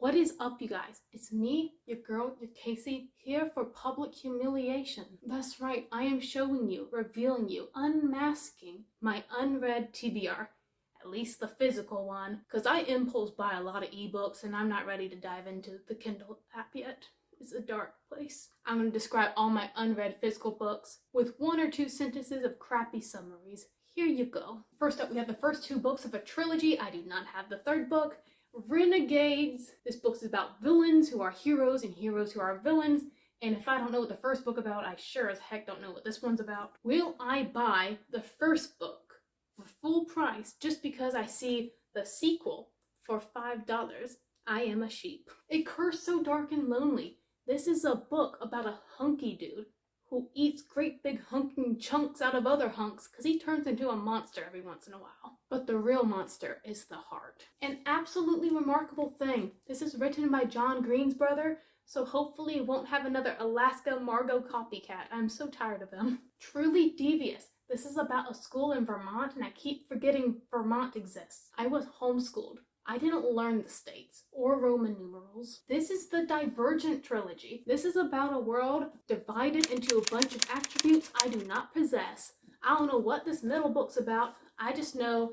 What is up, you guys? It's me, your girl, your Casey, here for public humiliation. That's right, I am showing you, revealing you, unmasking my unread TBR. At least the physical one, because I impulse buy a lot of ebooks and I'm not ready to dive into the Kindle app yet. It's a dark place. I'm going to describe all my unread physical books with 1 or 2 sentences of crappy summaries. Here you go. First up, we have the first 2 books of a trilogy. I do not have the 3rd book. Renegades. This book is about villains who are heroes and heroes who are villains. And if I don't know what the first book about, I sure as heck don't know what this one's about. Will I buy the first book for full price just because I see the sequel for $5? I am a sheep. A Curse So Dark and Lonely. This is a book about a hunky dude who eats great big hunking chunks out of other hunks because he turns into a monster every once in a while. But the real monster is the heart. An absolutely remarkable thing. This is written by John Green's brother, so hopefully it won't have another Alaska Margot copycat. I'm so tired of them. Truly Devious. This is about a school in Vermont, and I keep forgetting Vermont exists. I was homeschooled. I didn't learn the states or Roman numerals. This is the Divergent Trilogy. This is about a world divided into a bunch of attributes I do not possess. I don't know what this middle book's about. I just know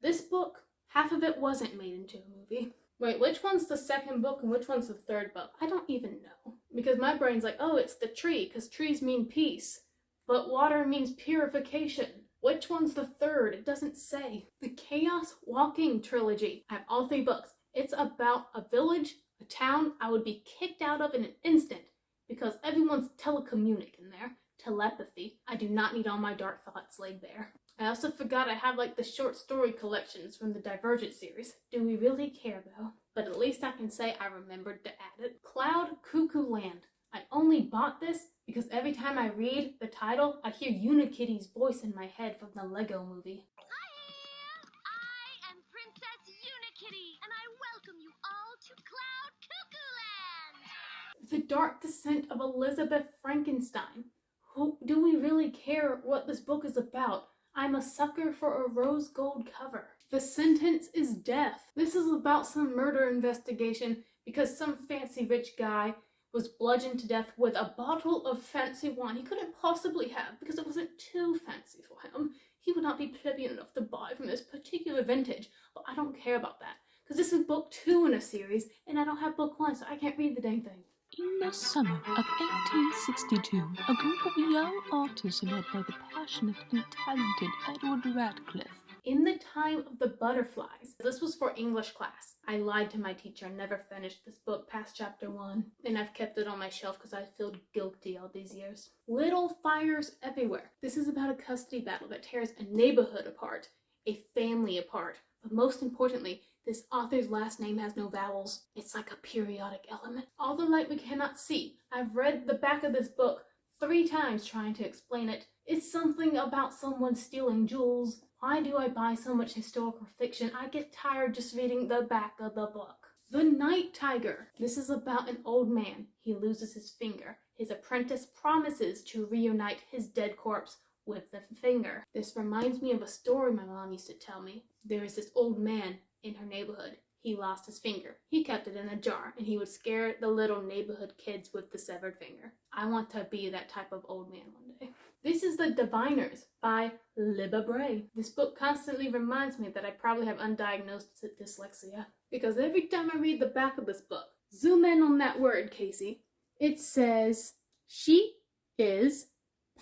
this book, half of it wasn't made into a movie. Wait, which one's the 2nd book and which one's the 3rd book? I don't even know. Because my brain's like, oh, it's the tree, because trees mean peace. But water means purification. Which one's the 3rd? It doesn't say. The Chaos Walking Trilogy. I have all 3 books. It's about a village, a town I would be kicked out of in an instant because everyone's telecommunic in there. Telepathy. I do not need all my dark thoughts laid bare. I also forgot I have like the short story collections from the Divergent series. Do we really care though? But at least I can say I remembered to add it. Cloud Cuckoo Land. I only bought this because every time I read the title, I hear Unikitty's voice in my head from the Lego movie. Hi, I am Princess Unikitty, and I welcome you all to Cloud Cuckoo Land! The Dark Descent of Elizabeth Frankenstein. Do we really care what this book is about? I'm a sucker for a rose gold cover. The Sentence is Death. This is about some murder investigation because some fancy rich guy was bludgeoned to death with a bottle of fancy wine he couldn't possibly have because it wasn't too fancy for him. He would not be plebeian enough to buy from this particular vintage, but I don't care about that because this is book 2 in a series and I don't have book 1, so I can't read the dang thing. In the summer of 1862, a group of young artists led by the passionate and talented Edward Radcliffe. In the Time of the Butterflies. This was for English class. I lied to my teacher and never finished this book past chapter 1. And I've kept it on my shelf because I feel guilty all these years. Little Fires Everywhere. This is about a custody battle that tears a neighborhood apart, a family apart. But most importantly, this author's last name has no vowels. It's like a periodic element. All the light we cannot see. I've read the back of this book 3 times trying to explain it. It's something about someone stealing jewels. Why do I buy so much historical fiction? I get tired just reading the back of the book. The Night Tiger. This is about an old man. He loses his finger. His apprentice promises to reunite his dead corpse with the finger. This reminds me of a story my mom used to tell me. There is this old man in her neighborhood. He lost his finger. He kept it in a jar, and he would scare the little neighborhood kids with the severed finger. I want to be that type of old man one day. This is The Diviners by Libba Bray. This book constantly reminds me that I probably have undiagnosed dyslexia. Because every time I read the back of this book, zoom in on that word, Casey. It says, she is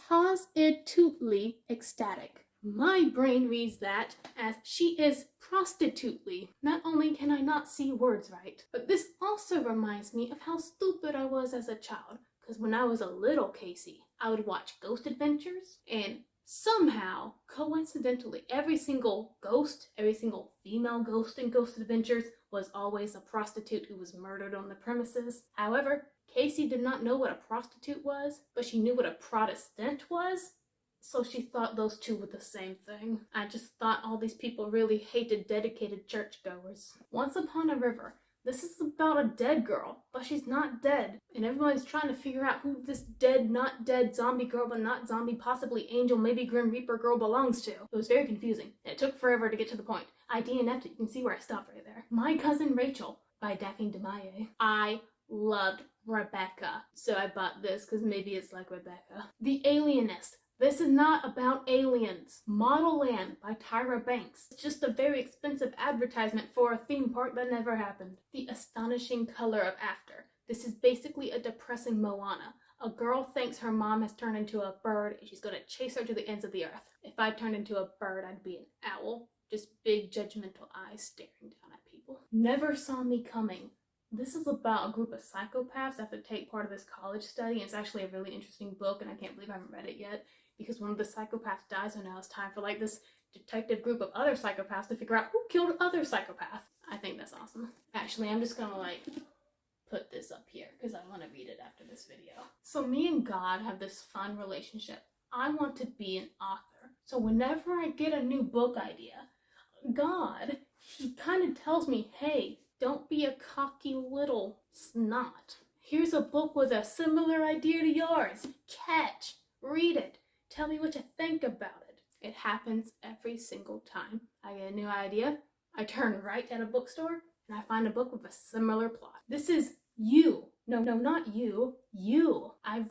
positively ecstatic. My brain reads that as she is prostitutely. Not only can I not see words right, but this also reminds me of how stupid I was as a child. Because when I was a little Casey, I would watch Ghost Adventures, and somehow, coincidentally, every single ghost, every single female ghost in Ghost Adventures was always a prostitute who was murdered on the premises. However, Casey did not know what a prostitute was, but she knew what a Protestant was. So she thought those two were the same thing. I just thought all these people really hated dedicated churchgoers. Once Upon a River. This is about a dead girl, but she's not dead. And everybody's trying to figure out who this dead, not dead, zombie girl, but not zombie, possibly angel, maybe Grim Reaper girl belongs to. It was very confusing, and it took forever to get to the point. I DNF'd it. You can see where I stopped right there. My Cousin Rachel. by Daphne du Maurier. I loved Rebecca, so I bought this because maybe it's like Rebecca. The Alienist. This is not about aliens. Modelland by Tyra Banks. It's just a very expensive advertisement for a theme park that never happened. The Astonishing Color of After. This is basically a depressing Moana. A girl thinks her mom has turned into a bird and she's going to chase her to the ends of the earth. If I turned into a bird, I'd be an owl. Just big judgmental eyes staring down at people. Never Saw Me Coming. This is about a group of psychopaths that have to take part of this college study. And it's actually a really interesting book, and I can't believe I haven't read it yet, because one of the psychopaths dies, and now it's time for like this detective group of other psychopaths to figure out who killed other psychopaths. I think that's awesome. Actually, I'm just gonna like put this up here because I want to read it after this video. So me and God have this fun relationship. I want to be an author. So whenever I get a new book idea, God, he kind of tells me, hey, don't be a cocky little snot. Here's a book with a similar idea to yours. Catch, read it, tell me what you think about it. It happens every single time. I get a new idea, I turn right at a bookstore, and I find a book with a similar plot. This is you. No, not you. You. I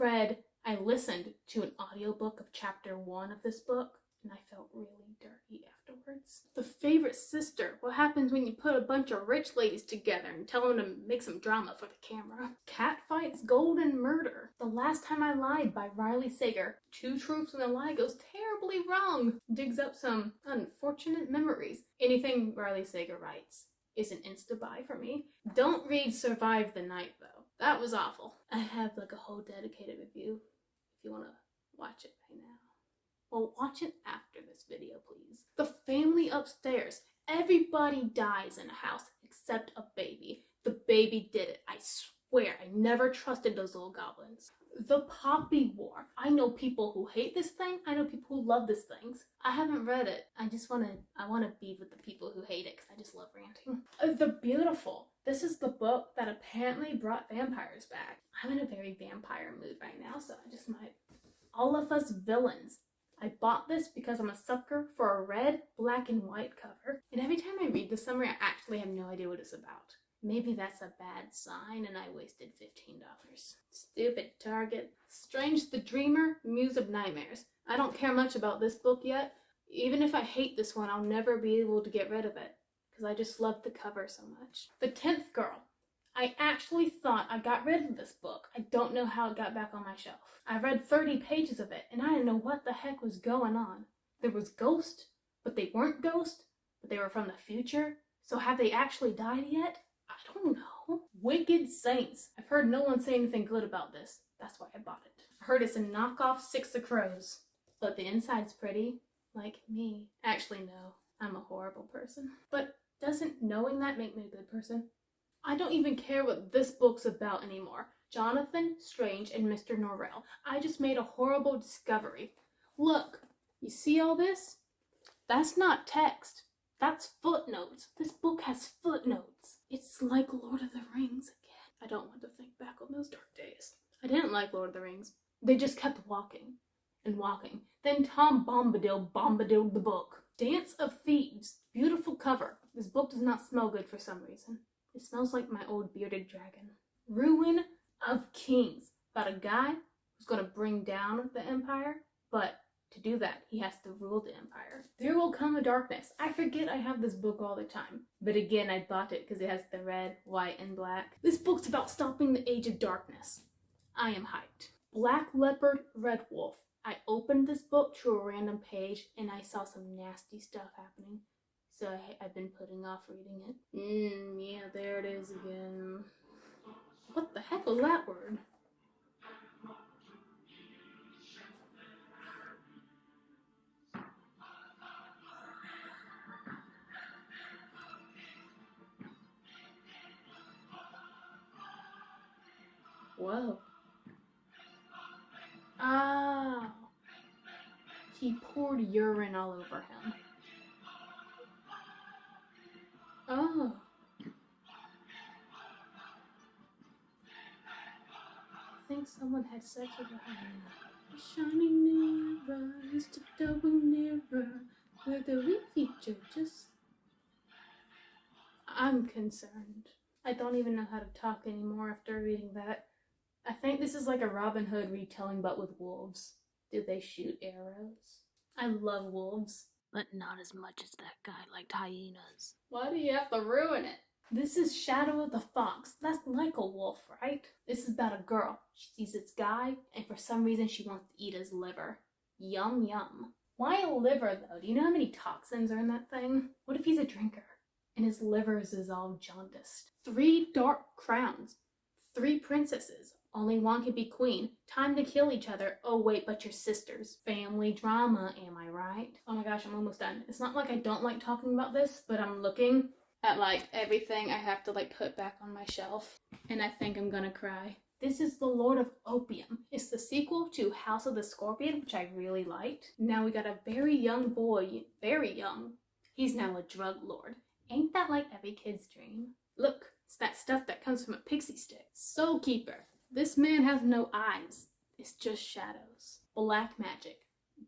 listened to an audiobook of chapter 1 of this book, and I felt really dirty afterwards. The Favorite Sister. What happens when you put a bunch of rich ladies together and tell them to make some drama for the camera? Catfights, Gold, and Murder. The Last Time I Lied by Riley Sager. 2 truths and a lie goes terribly wrong. Digs up some unfortunate memories. Anything Riley Sager writes is an insta-buy for me. Don't read Survive the Night, though. That was awful. I have like a whole dedicated review if you want to watch it right now. Well, watch it after this video, please. The Family Upstairs. Everybody dies in a house except a baby. The baby did it. I swear, I never trusted those little goblins. The Poppy War. I know people who hate this thing. I know people who love this thing. I haven't read it. I want to be with the people who hate it because I just love ranting. The Beautiful. This is the book that apparently brought vampires back. I'm in a very vampire mood right now, so I just might. All of Us Villains. I bought this because I'm a sucker for a red, black, and white cover. And every time I read this summary, I actually have no idea what it's about. Maybe that's a bad sign and I wasted $15. Stupid Target. Strange the Dreamer, Muse of Nightmares. I don't care much about this book yet. Even if I hate this one, I'll never be able to get rid of it, because I just love the cover so much. The 10th Girl. I actually thought I got rid of this book. I don't know how it got back on my shelf. I read 30 pages of it, and I didn't know what the heck was going on. There was ghosts, but they weren't ghosts, but they were from the future. So have they actually died yet? I don't know. Wicked Saints. I've heard no one say anything good about this. That's why I bought it. I heard it's a knockoff Six of Crows, but the inside's pretty, like me. Actually, no. I'm a horrible person. But doesn't knowing that make me a good person? I don't even care what this book's about anymore. Jonathan Strange and Mr. Norrell. I just made a horrible discovery. Look, you see all this? That's not text. That's footnotes. This book has footnotes. It's like Lord of the Rings again. I don't want to think back on those dark days. I didn't like Lord of the Rings. They just kept walking and walking. Then Tom Bombadil bombadiled the book. Dance of Thieves. Beautiful cover. This book does not smell good for some reason. It smells like my old bearded dragon. Ruin of Kings. About a guy who's going to bring down the empire, but to do that, he has to rule the empire. There Will Come a Darkness. I forget I have this book all the time. But again, I bought it because it has the red, white, and black. This book's about stopping the Age of Darkness. I am hyped. Black Leopard, Red Wolf. I opened this book to a random page and I saw some nasty stuff happening. So I've been putting off reading it. Yeah, there it is again. What the heck was that word? Whoa. Oh. He poured urine all over him. Oh. I think someone had sex with a hyena. Shining mirrors to going nearer, where the leafy judges. I'm concerned. I don't even know how to talk anymore after reading that. I think this is like a Robin Hood retelling but with wolves. Do they shoot arrows? I love wolves. But not as much as that guy liked hyenas. Why do you have to ruin it? This is Shadow of the Fox. That's like a wolf, right? This is about a girl. She sees this guy, and for some reason she wants to eat his liver. Yum yum. Why a liver, though? Do you know how many toxins are in that thing? What if he's a drinker? And his liver is all jaundiced. 3 dark crowns. 3 princesses. Only one can be queen. Time to kill each other. Oh wait, but you're sisters. Family drama, am I right? Oh my gosh, I'm almost done. It's not like I don't like talking about this, but I'm looking at like everything I have to like put back on my shelf, and I think I'm gonna cry. This is The Lord of Opium. It's the sequel to House of the Scorpion, which I really liked. Now we got a very young boy, very young. He's now a drug lord. Ain't that like every kid's dream? Look, it's that stuff that comes from a pixie stick. Soul Keeper. This man has no eyes. It's just shadows. Black magic.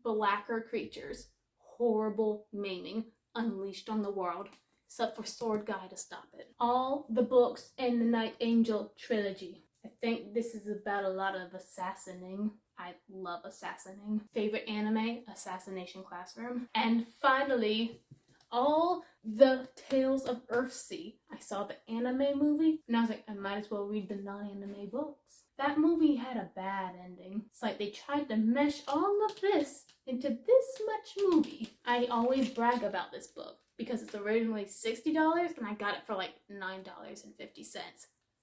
Blacker creatures. Horrible maiming unleashed on the world. Except for Sword Guy to stop it. All the books in the Night Angel trilogy. I think this is about a lot of assassinating. I love assassinating. Favorite anime? Assassination Classroom. And finally, all the Tales of Earthsea. I saw the anime movie, and I was like, I might as well read the non-anime books. That movie had a bad ending. It's like they tried to mesh all of this into this much movie. I always brag about this book because it's originally $60, and I got it for like $9.50.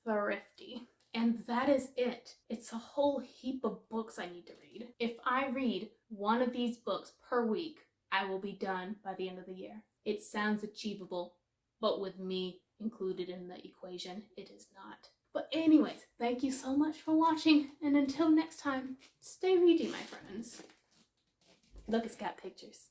Thrifty. And that is it. It's a whole heap of books I need to read. If I read one of these books per week, I will be done by the end of the year. It sounds achievable, but with me included in the equation, it is not. But anyways, thank you so much for watching, and until next time, stay reading, my friends. Look, it's got pictures.